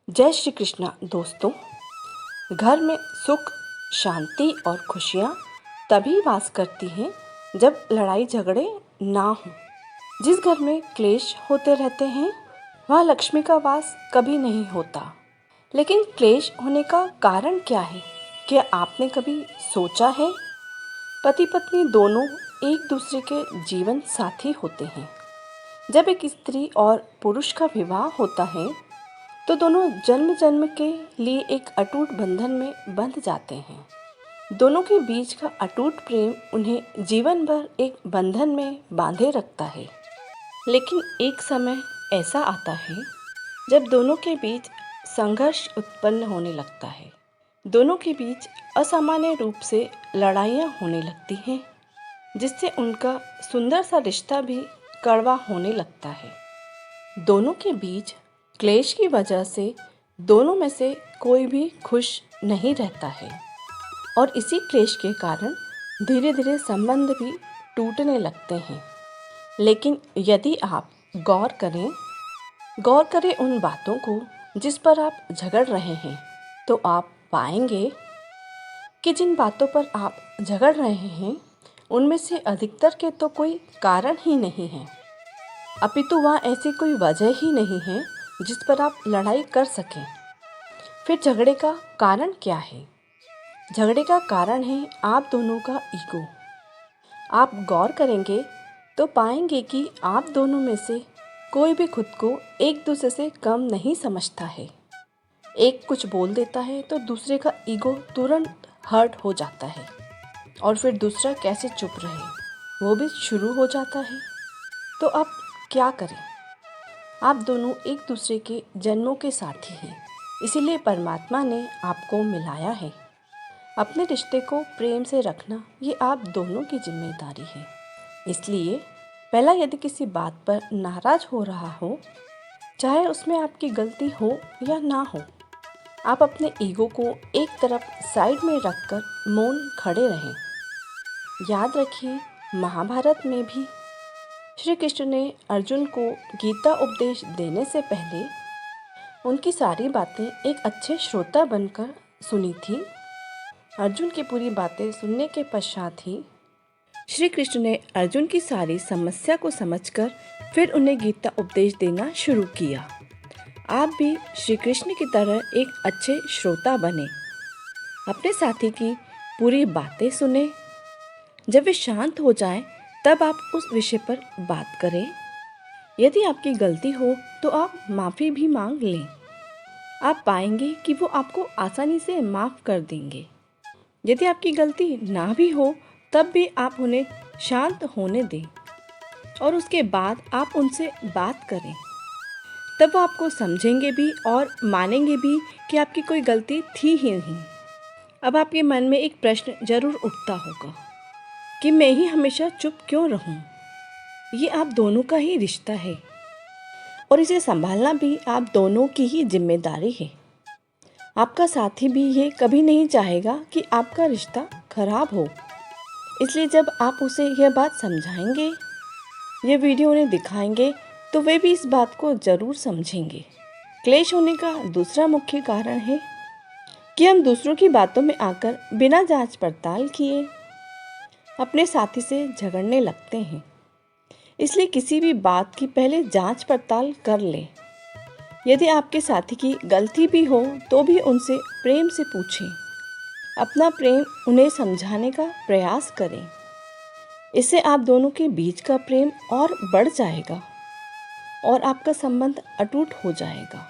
जय श्री कृष्णा दोस्तों। घर में सुख, शांति और खुशियाँ तभी वास करती हैं जब लड़ाई झगड़े ना हों। जिस घर में क्लेश होते रहते हैं वहाँ लक्ष्मी का वास कभी नहीं होता। लेकिन क्लेश होने का कारण क्या है? क्या आपने कभी सोचा है? पति पत्नी दोनों एक दूसरे के जीवन साथी होते हैं। जब एक स्त्री और पुरुष का विवाह होता है तो दोनों जन्म जन्म के लिए एक अटूट बंधन में बंध जाते हैं। दोनों के बीच का अटूट प्रेम उन्हें जीवन भर एक बंधन में बांधे रखता है। लेकिन एक समय ऐसा आता है जब दोनों के बीच संघर्ष उत्पन्न होने लगता है। दोनों के बीच असामान्य रूप से लड़ाइयाँ होने लगती हैं, जिससे उनका सुंदर सा रिश्ता भी कड़वा होने लगता है। दोनों के बीच क्लेश की वजह से दोनों में से कोई भी खुश नहीं रहता है और इसी क्लेश के कारण धीरे धीरे संबंध भी टूटने लगते हैं। लेकिन यदि आप गौर करें उन बातों को जिस पर आप झगड़ रहे हैं, तो आप पाएंगे कि जिन बातों पर आप झगड़ रहे हैं उनमें से अधिकतर के तो कोई कारण ही नहीं है, अपितु वहाँ ऐसी कोई वजह ही नहीं है जिस पर आप लड़ाई कर सकें। फिर झगड़े का कारण क्या है? झगड़े का कारण है आप दोनों का ईगो। आप गौर करेंगे तो पाएंगे कि आप दोनों में से कोई भी खुद को एक दूसरे से कम नहीं समझता है। एक कुछ बोल देता है तो दूसरे का ईगो तुरंत हर्ट हो जाता है और फिर दूसरा कैसे चुप रहे वो भी शुरू हो जाता है। तो अब क्या करें? आप दोनों एक दूसरे के जन्मों के साथी हैं, इसीलिए परमात्मा ने आपको मिलाया है। अपने रिश्ते को प्रेम से रखना ये आप दोनों की जिम्मेदारी है। इसलिए पहला, यदि किसी बात पर नाराज हो रहा हो, चाहे उसमें आपकी गलती हो या ना हो, आप अपने ईगो को एक तरफ साइड में रखकर मौन खड़े रहें। याद रखिए, महाभारत में भी श्री कृष्ण ने अर्जुन को गीता उपदेश देने से पहले उनकी सारी बातें एक अच्छे श्रोता बनकर सुनी थी। अर्जुन की पूरी बातें सुनने के पश्चात ही श्री कृष्ण ने अर्जुन की सारी समस्या को समझकर फिर उन्हें गीता उपदेश देना शुरू किया। आप भी श्री कृष्ण की तरह एक अच्छे श्रोता बने, अपने साथी की पूरी बातें सुने। जब वे शांत हो जाएं, तब आप उस विषय पर बात करें। यदि आपकी गलती हो तो आप माफ़ी भी मांग लें। आप पाएंगे कि वो आपको आसानी से माफ़ कर देंगे। यदि आपकी गलती ना भी हो तब भी आप उन्हें शांत होने दें और उसके बाद आप उनसे बात करें। तब वो आपको समझेंगे भी और मानेंगे भी कि आपकी कोई गलती थी ही नहीं। अब आपके मन में एक प्रश्न जरूर उठता होगा कि मैं ही हमेशा चुप क्यों रहूं? ये आप दोनों का ही रिश्ता है और इसे संभालना भी आप दोनों की ही जिम्मेदारी है। आपका साथी भी ये कभी नहीं चाहेगा कि आपका रिश्ता खराब हो। इसलिए जब आप उसे यह बात समझाएंगे, ये वीडियो उन्हें दिखाएंगे, तो वे भी इस बात को ज़रूर समझेंगे। क्लेश होने का दूसरा मुख्य कारण है कि हम दूसरों की बातों में आकर बिना जांच पड़ताल किए अपने साथी से झगड़ने लगते हैं। इसलिए किसी भी बात की पहले जांच पड़ताल कर लें। यदि आपके साथी की गलती भी हो तो भी उनसे प्रेम से पूछें। अपना प्रेम उन्हें समझाने का प्रयास करें। इससे आप दोनों के बीच का प्रेम और बढ़ जाएगा और आपका संबंध अटूट हो जाएगा।